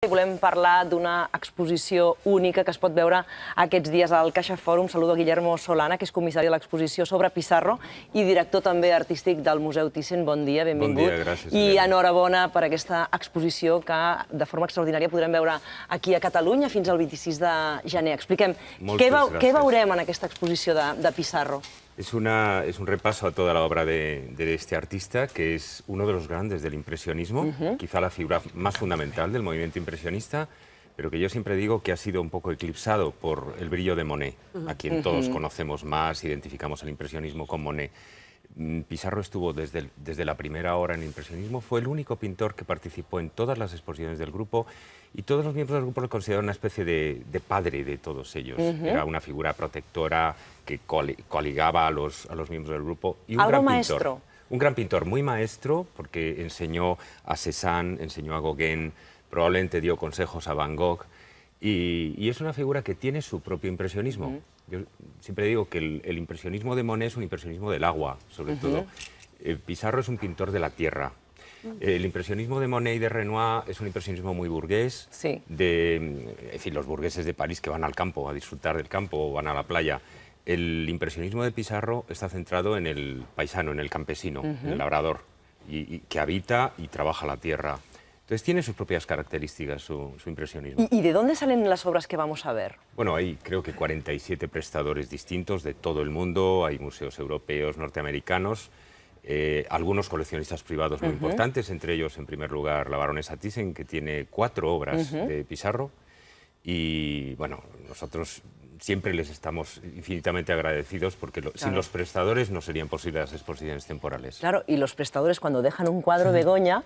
Volem parlar d'una exposició única que es pot veure aquests dies al Caixa Fòrum. Saludo a Guillermo Solana, que és comissari de l'exposició sobre Pizarro i director també artístic del Museu Thyssen. Bon dia, benvingut. Bon dia, gràcies. I enhorabona per aquesta exposició que de forma extraordinària podrem veure aquí a Catalunya fins al 26 de gener. Expliquem, què veurem en aquesta exposició de Pizarro? Es un repaso a toda la obra de este artista, que es uno de los grandes del impresionismo, quizá la figura más fundamental del movimiento impresionista, pero que yo siempre digo que ha sido un poco eclipsado por el brillo de Monet, a quien todos conocemos más, identificamos el impresionismo con Monet. Pizarro estuvo desde la primera hora en el impresionismo, fue el único pintor que participó en todas las exposiciones del grupo y todos los miembros del grupo lo consideraron una especie de padre de todos ellos. Era una figura protectora que coligaba a los miembros del grupo. Y un gran pintor, un gran pintor, muy maestro, porque enseñó a Cézanne, enseñó a Gauguin, probablemente dio consejos a Van Gogh. Y es una figura que tiene su propio impresionismo. Yo siempre digo que el impresionismo de Monet es un impresionismo del agua, sobre todo. Pizarro es un pintor de la tierra. El impresionismo de Monet y de Renoir es un impresionismo muy burgués, sí. Es decir, los burgueses de París que van al campo, a disfrutar del campo o van a la playa. El impresionismo de Pizarro está centrado en el paisano, en el campesino, en el labrador, y que habita y trabaja la tierra. Entonces tiene sus propias características, su impresionismo. ¿Y de dónde salen las obras que vamos a ver? Bueno, hay creo que 47 prestadores distintos de todo el mundo, hay museos europeos, norteamericanos, algunos coleccionistas privados muy importantes, entre ellos, en primer lugar, la baronesa Thyssen, que tiene 4 obras de Pizarro, y bueno, nosotros siempre les estamos infinitamente agradecidos porque sin los prestadores no serían posibles las exposiciones temporales. Claro, y los prestadores cuando dejan un quadre Begoña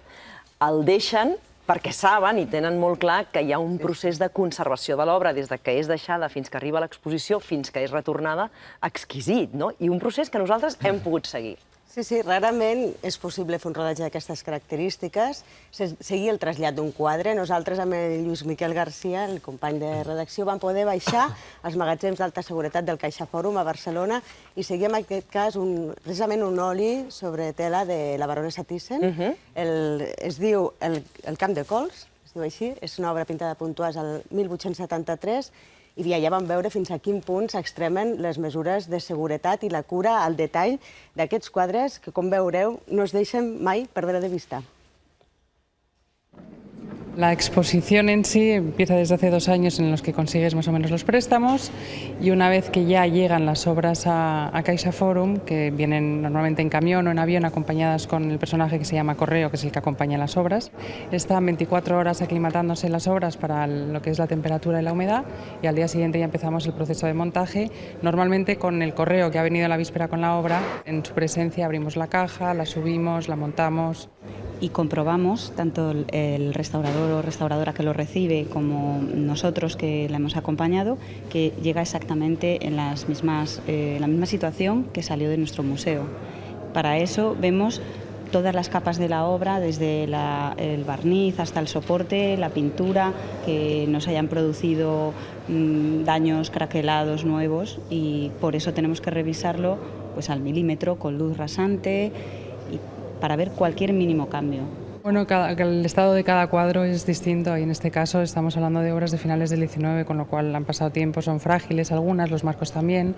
el deixen perquè saben i tenen molt clar que hi ha un procés de conservació de l'obra des que és deixada fins que arriba a l'exposició, fins que és retornada, exquisit, no? I un procés que nosaltres hem pogut seguir. Sí, rarament és possible fer un rodatge d'aquestes característiques, seguir el trasllat d'un quadre. Nosaltres amb el Lluís Miquel Garcia, el company de redacció, vam poder baixar als magatzems d'alta seguretat del Caixa Fòrum a Barcelona i seguir en aquest cas precisament un oli sobre tela de la baronesa Thyssen. Es diu El camp de cols, es diu així, és una obra pintada a Pontoise el 1873, i ja vam veure fins a quin punt s'extremen les mesures de seguretat i la cura al detall d'aquests quadres que, com veureu, no es deixen mai perdre de vista. La exposición en sí empieza desde hace 2 años en los que consigues más o menos los préstamos y una vez que ya llegan las obras a Caixa Fòrum, que vienen normalmente en camión o en avión acompañadas con el personaje que se llama Correo, que es el que acompaña las obras, están 24 horas aclimatándose las obras para lo que es la temperatura y la humedad y al día siguiente ya empezamos el proceso de montaje, normalmente con el Correo que ha venido la víspera con la obra. En su presencia abrimos la caja, la subimos, la montamos. Y comprobamos, tanto el restaurador o restauradora que lo recibe como nosotros que la hemos acompañado, que llega exactamente en la misma situación que salió de nuestro museo. Para eso vemos todas las capas de la obra, desde el barniz hasta el soporte, la pintura, que nos hayan producido daños, craquelados nuevos, y por eso tenemos que revisarlo pues, al milímetro, con luz rasante, para ver cualquier mínimo cambio. Bueno, el estado de cada cuadro es distinto y en este caso estamos hablando de obras de finales del 19, con lo cual han pasado tiempo, son frágiles algunas, los marcos también,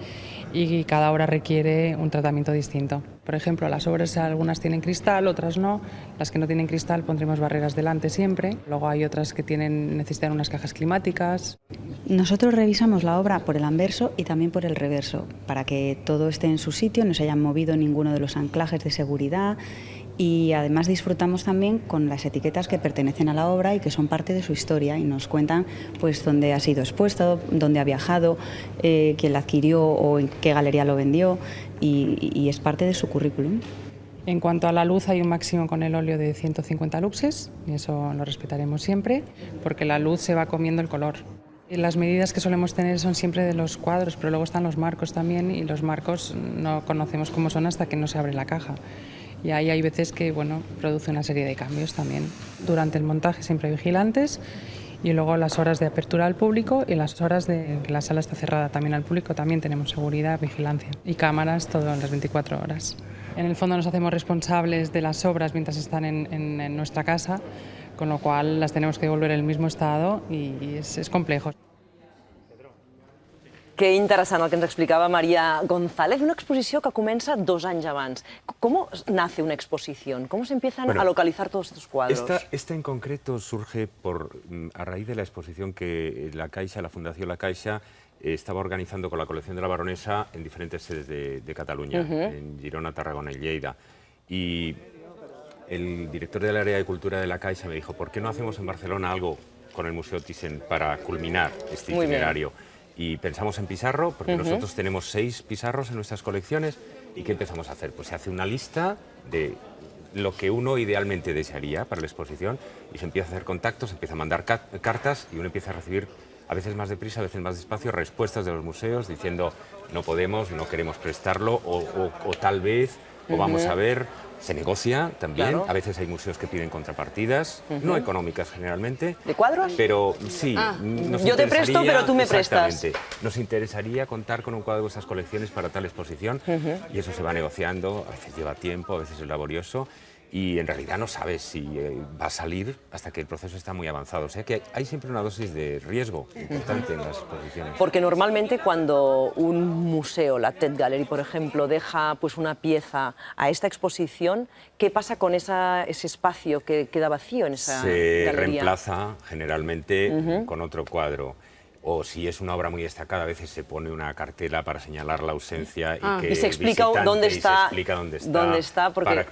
y cada obra requiere un tratamiento distinto. Por ejemplo, las obras algunas tienen cristal, otras no. Las que no tienen cristal pondremos barreras delante siempre. Luego hay otras que necesitan unas cajas climáticas. Nosotros revisamos la obra por el anverso y también por el reverso, para que todo esté en su sitio, no se hayan movido ninguno de los anclajes de seguridad, y además disfrutamos también con las etiquetas que pertenecen a la obra y que son parte de su historia y nos cuentan pues dónde ha sido expuesto, dónde ha viajado, quién la adquirió o en qué galería lo vendió, y es parte de su currículum. En cuanto a la luz, hay un máximo con el óleo de 150 luxes y eso lo respetaremos siempre porque la luz se va comiendo el color. Y las medidas que solemos tener son siempre de los cuadros, pero luego están los marcos también, y los marcos no conocemos cómo son hasta que no se abre la caja. Y ahí hay veces que produce una serie de cambios también. Durante el montaje siempre hay vigilantes y luego las horas de apertura al público y las horas de que la sala está cerrada también al público también tenemos seguridad, vigilancia y cámaras todas las 24 horas. En el fondo nos hacemos responsables de las obras mientras están en nuestra casa, con lo cual las tenemos que devolver en el mismo estado y es complejo. Que interessant el que ens explicava María González, una exposició que comença 2 anys abans. ¿Cómo nace una exposición? ¿Cómo se empiezan a localizar todos estos cuadros? Esta en concreto surge a raíz de la exposición que la Caixa, la Fundación La Caixa, estaba organizando con la colección de la Baronesa en diferentes sedes de Cataluña, en Girona, Tarragona y Lleida. Y el director del área de cultura de La Caixa me dijo, ¿por qué no hacemos en Barcelona algo con el Museo Thyssen para culminar este itinerario? Y pensamos en Pizarro, porque nosotros tenemos 6 Pizarros en nuestras colecciones. ¿Y qué empezamos a hacer? Pues se hace una lista de lo que uno idealmente desearía para la exposición y se empieza a hacer contactos, se empieza a mandar cartas y uno empieza a recibir, a veces más deprisa, a veces más despacio, respuestas de los museos diciendo no podemos, no queremos prestarlo o tal vez, o vamos a ver. Se negocia también, claro. A veces hay museos que piden contrapartidas, no económicas generalmente. ¿De cuadros? Pero sí. Yo te presto, pero tú me prestas. Nos interesaría contar con un cuadro de vuestras colecciones para tal exposición y eso se va negociando, a veces lleva tiempo, a veces es laborioso y en realidad no sabes si va a salir hasta que el proceso está muy avanzado. O sea que hay siempre una dosis de riesgo importante en las exposiciones. Porque normalmente cuando un museo, la Tate Gallery, por ejemplo, deja pues una pieza a esta exposición, ¿qué pasa con ese espacio que queda vacío en esa galería? Se reemplaza generalmente con otro cuadro. O si es una obra muy destacada, a veces se pone una cartela para señalar la ausencia y se explica dónde está,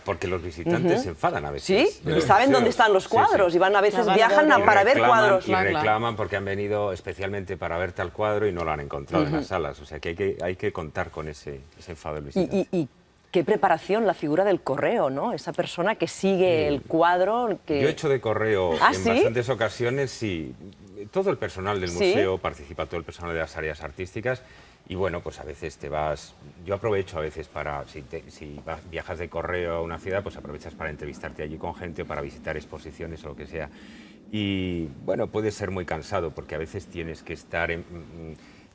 porque los visitantes se enfadan a veces. Sí, y saben dónde están los cuadros y van a veces viajan para ver cuadros. Y reclaman porque han venido especialmente para ver tal cuadro y no lo han encontrado en las salas. O sea que hay que contar con ese enfado del visitante. Y qué preparación la figura del correo, ¿no? Esa persona que sigue el cuadro. Yo he hecho de correo en bastantes ocasiones, sí. Todo el personal del museo participa, todo el personal de las áreas artísticas y bueno, pues a veces te vas... Yo aprovecho a veces para, si viajas de correo a una ciudad, pues aprovechas para entrevistarte allí con gente o para visitar exposiciones o lo que sea. Y bueno, puede ser muy cansado porque a veces tienes que estar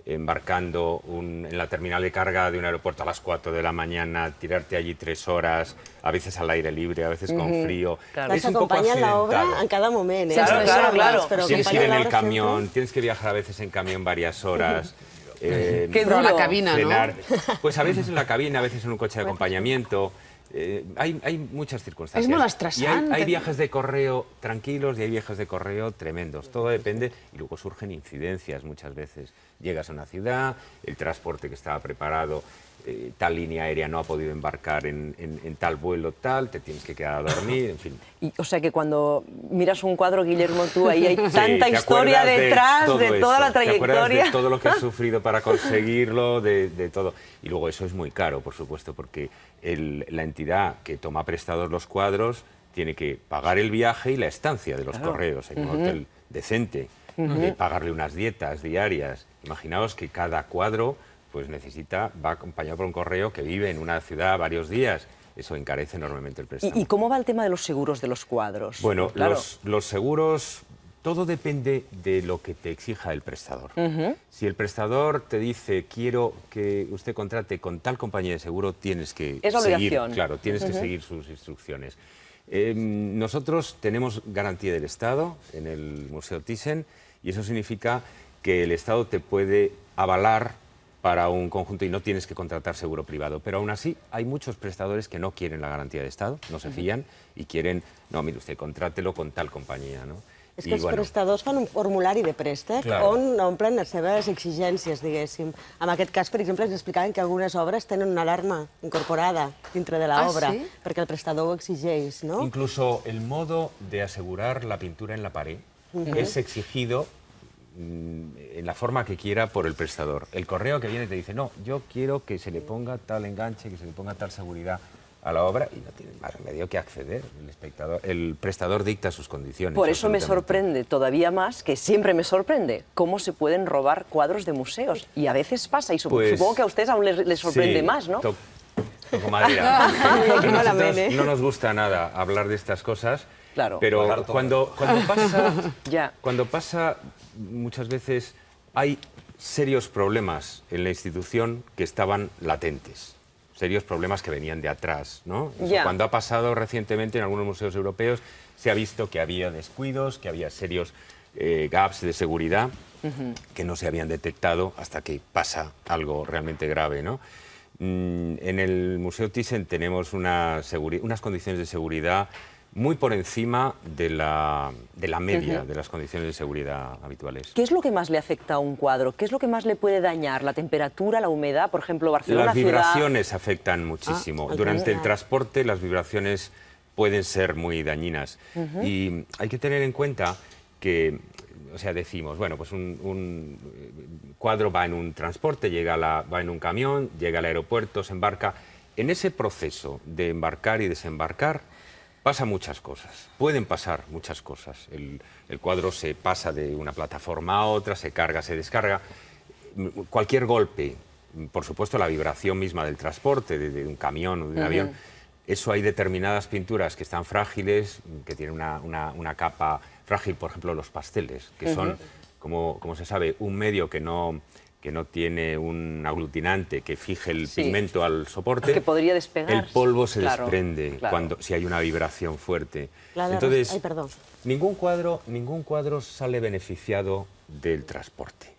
embarcando en la terminal de carga de un aeropuerto a las 4 de la mañana, tirarte allí 3 horas, a veces al aire libre, a veces con frío. Claro. Es un poco accidentado. La obra en cada momento. Claro. Pero tienes que ir en el camión, tienes que viajar a veces en camión varias horas. Qué duro. La cabina, cenar, ¿no? Pues a veces en la cabina, a veces en un coche de acompañamiento. Hay muchas circunstancias. Es muy estresante. Y hay viajes de correo tranquilos y hay viajes de correo tremendos. Todo depende y luego surgen incidencias muchas veces. Llegas a una ciudad, el transporte que estaba preparado, tal línea aérea no ha podido embarcar en tal vuelo tal, te tienes que quedar a dormir, en fin. O sea que cuando miras un cuadro, Guillermo, tú, ahí hay tanta historia detrás de toda la trayectoria. Te acuerdas de todo lo que has sufrido para conseguirlo, de todo. Y luego eso es muy caro, por supuesto, porque la entidad que toma prestados los cuadros tiene que pagar el viaje y la estancia de los correos en un hotel decente, pagarle unas dietas diarias. Imaginaos que cada cuadro pues va acompañado por un correo que vive en una ciudad varios días. Eso encarece enormemente el préstamo. ¿Y cómo va el tema de los seguros de los cuadros? Bueno, claro, los seguros, todo depende de lo que te exija el prestador. Si el prestador te dice, quiero que usted contrate con tal compañía de seguro, tienes que seguir sus instrucciones. Nosotros tenemos garantía del Estado en el Museo Thyssen y eso significa que el Estado te puede avalar para un conjunto y no tienes que contratar seguro privado. Pero aún así hay muchos prestadores que no quieren la garantía de Estado, no se fían y quieren, no, mire usted, contrátelo con tal compañía, ¿no? És que els prestadors fan un formulari de préstec on omplen les seves exigències, diguéssim. En aquest cas, per exemple, ens explicaven que algunes obres tenen una alarma incorporada dintre de l'obra, perquè el prestador ho exigeix, ¿no? Incluso el modo de asegurar la pintura en la pared es exigido en la forma que quiera por el prestador. El correo que viene te dice, no, yo quiero que se le ponga tal enganche, que se le ponga tal seguridad a la obra y no tiene más remedio que acceder. El prestador dicta sus condiciones. Por eso me sorprende todavía más, que siempre me sorprende, cómo se pueden robar cuadros de museos. Y a veces pasa, y supongo que a ustedes aún les sorprende más, ¿no? Toco madera. No nos gusta nada hablar de estas cosas, pero cuando pasa, muchas veces hay serios problemas en la institución que estaban latentes. Serios problemas que venían de atrás, ¿no? Cuando ha pasado recientemente en algunos museos europeos se ha visto que había descuidos, que había serios gaps de seguridad que no se habían detectado hasta que pasa algo realmente grave, ¿no? En el Museo Thyssen tenemos unas condiciones de seguridad muy por encima de la media de las condiciones de seguridad habituales. ¿Qué es lo que más le afecta a un cuadro? ¿Qué es lo que más le puede dañar? ¿La temperatura, la humedad? Por ejemplo, Barcelona, Las vibraciones afectan muchísimo. Durante el ciudad. transporte las vibraciones pueden ser muy dañinas. Y hay que tener en cuenta que, o sea, decimos, bueno, pues un cuadro va en un transporte, va en un camión, llega al aeropuerto, se embarca. En ese proceso de embarcar y desembarcar pasan muchas cosas, pueden pasar muchas cosas. El cuadro se pasa de una plataforma a otra, se carga, se descarga. Cualquier golpe, por supuesto la vibración misma del transporte, de un camión o de un avión, eso hay determinadas pinturas que están frágiles, que tienen una capa frágil, por ejemplo los pasteles, que son, como se sabe, un medio que no tiene un aglutinante que fije el pigmento al soporte, que podría despegar. el polvo se desprende si hay una vibración fuerte. Entonces, ningún cuadro sale beneficiado del transporte,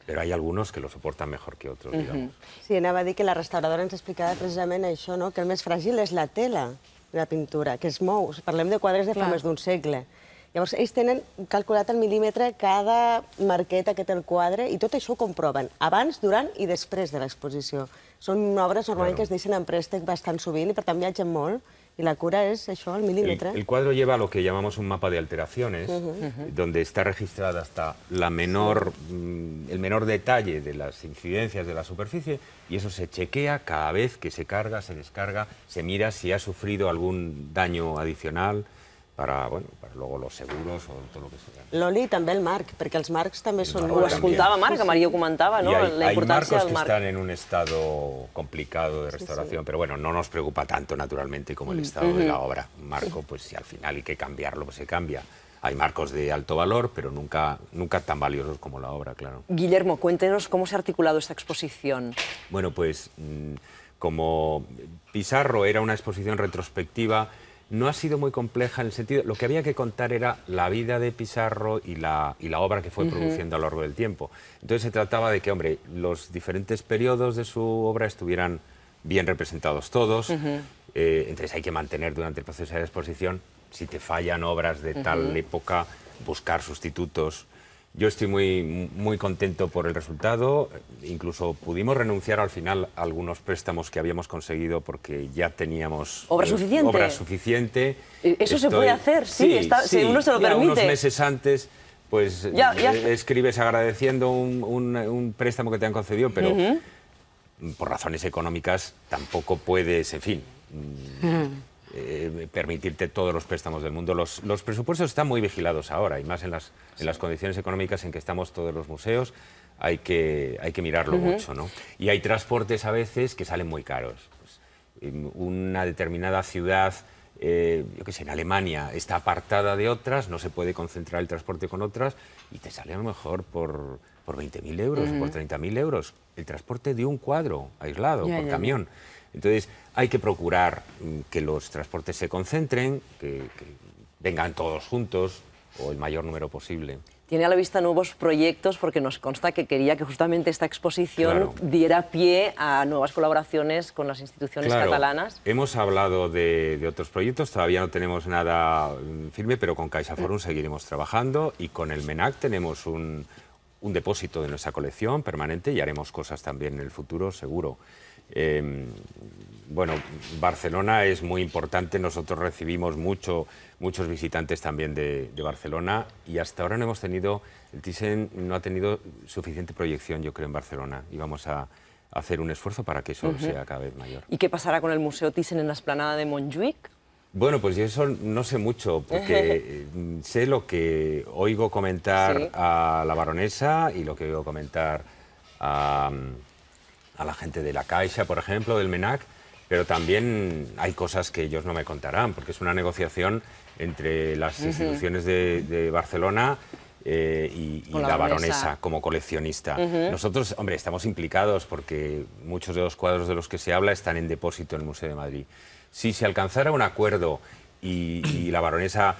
pero hay algunos que lo soportan mejor que otros, digamos. Sí, anava a dir que la restauradora ens explicava precisament això, no? Que el més fràgil és la tela de la pintura, que es mou. Parlem de quadres de fa més d'un segle. Llavors, ells tenen calculat al mil·límetre cada marqueta que té el quadre i tot això ho comproven abans, durant i després de l'exposició. Són obres normalment que es deixen en préstec bastant sovint i per tant viatgen molt y la cura es això, al milímetro. El cuadro lleva lo que llamamos un mapa de alteraciones, donde está registrada hasta el menor detalle de las incidencias de la superficie, y eso se chequea cada vez que se carga, se descarga, se mira si ha sufrido algún daño adicional para luego los seguros o todo lo que sea. L'oli i també el marc, perquè els marcs també són Ho escoltava Marc, que Maria ho comentava, ¿no? La Hay importància marcos del que marc. están en un estado complicado de restauración, pero bueno, no nos preocupa tanto naturalmente como el estado de la obra. Un marco, pues si al final hay que cambiarlo, pues se cambia. Hay marcos de alto valor, pero nunca tan valiosos como la obra, claro. Guillermo, cuéntenos cómo se ha articulado esta exposición. Bueno, pues como Pizarro era una exposición retrospectiva, no ha sido muy compleja en el sentido... Lo que había que contar era la vida de Pizarro y la obra que fue produciendo a lo largo del tiempo. Entonces se trataba de que, hombre, los diferentes periodos de su obra estuvieran bien representados todos. Entonces hay que mantener durante el proceso de la exposición, si te fallan obras de tal época, buscar sustitutos. Yo estoy muy contento por el resultado. Incluso pudimos renunciar al final a algunos préstamos que habíamos conseguido porque ya teníamos ¿Obra suficiente? Obra suficiente. ¿Eso se puede hacer? Sí, si uno se lo ya permite. Unos meses antes, pues Ya. escribes agradeciendo un préstamo que te han concedido, pero por razones económicas tampoco puedes, en fin... permitirte todos los préstamos del mundo. Los presupuestos están muy vigilados ahora, y más en las condiciones económicas en que estamos todos los museos, hay que mirarlo mucho, ¿no? Y hay transportes a veces que salen muy caros. Pues, una determinada ciudad, yo qué sé, en Alemania, está apartada de otras, no se puede concentrar el transporte con otras, y te sale a lo mejor por 20.000 euros, por 30.000 euros, el transporte de un cuadro aislado, por camión. Entonces, hay que procurar que los transportes se concentren, que vengan todos juntos o el mayor número posible. Tiene a la vista nuevos proyectos porque nos consta que quería que justamente esta exposición diera pie a nuevas colaboraciones con las instituciones catalanas. Hemos hablado de otros proyectos, todavía no tenemos nada firme, pero con CaixaForum seguiremos trabajando, y con el MENAC tenemos un depósito de nuestra colección permanente y haremos cosas también en el futuro, seguro. Bueno, Barcelona es muy importante, nosotros recibimos muchos visitantes también de Barcelona, y hasta ahora no hemos tenido, el Thyssen no ha tenido suficiente proyección, yo creo, en Barcelona, y vamos a hacer un esfuerzo para que eso sea cada vez mayor. ¿Y qué pasará con el Museo Thyssen en la explanada de Montjuïc? Bueno, pues yo eso no sé mucho, porque sé lo que oigo comentar a la baronesa y lo que oigo comentar a la gente de la Caixa, por ejemplo, del MENAC, pero también hay cosas que ellos no me contarán, porque es una negociación entre las instituciones de Barcelona y la baronesa como coleccionista. Nosotros, hombre, estamos implicados porque muchos de los cuadros de los que se habla están en depósito en el Museo de Madrid. Si se alcanzara un acuerdo y la baronesa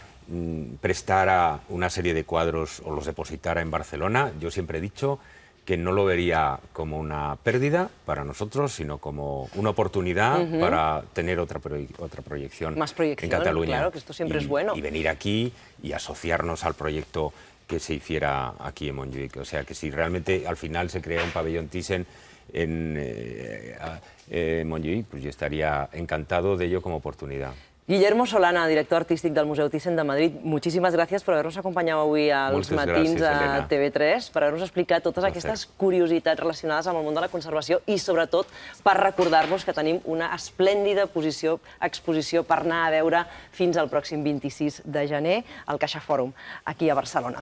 prestara una serie de cuadros o los depositara en Barcelona, yo siempre he dicho que no lo vería como una pérdida para nosotros, sino como una oportunidad para tener otra proyección, Más proyección, en Cataluña. claro, que esto siempre es bueno. Y venir aquí y asociarnos al proyecto que se hiciera aquí en Montjuïc. O sea, que si realmente al final se crea un pabellón Thyssen en Montjuïc, pues yo estaría encantado de ello como oportunidad. Guillermo Solana, director artístic del Museu Thyssen de Madrid, muchíssimes gràcies per haver-nos acompanyat avui als Moltes matins gràcies, a Helena. TV3, per haver-nos explicat totes aquestes curiositats relacionades amb el món de la conservació i, sobretot, per recordar-nos que tenim una esplèndida exposició per anar a veure fins al pròxim 26 de gener al Caixa Fòrum, aquí a Barcelona.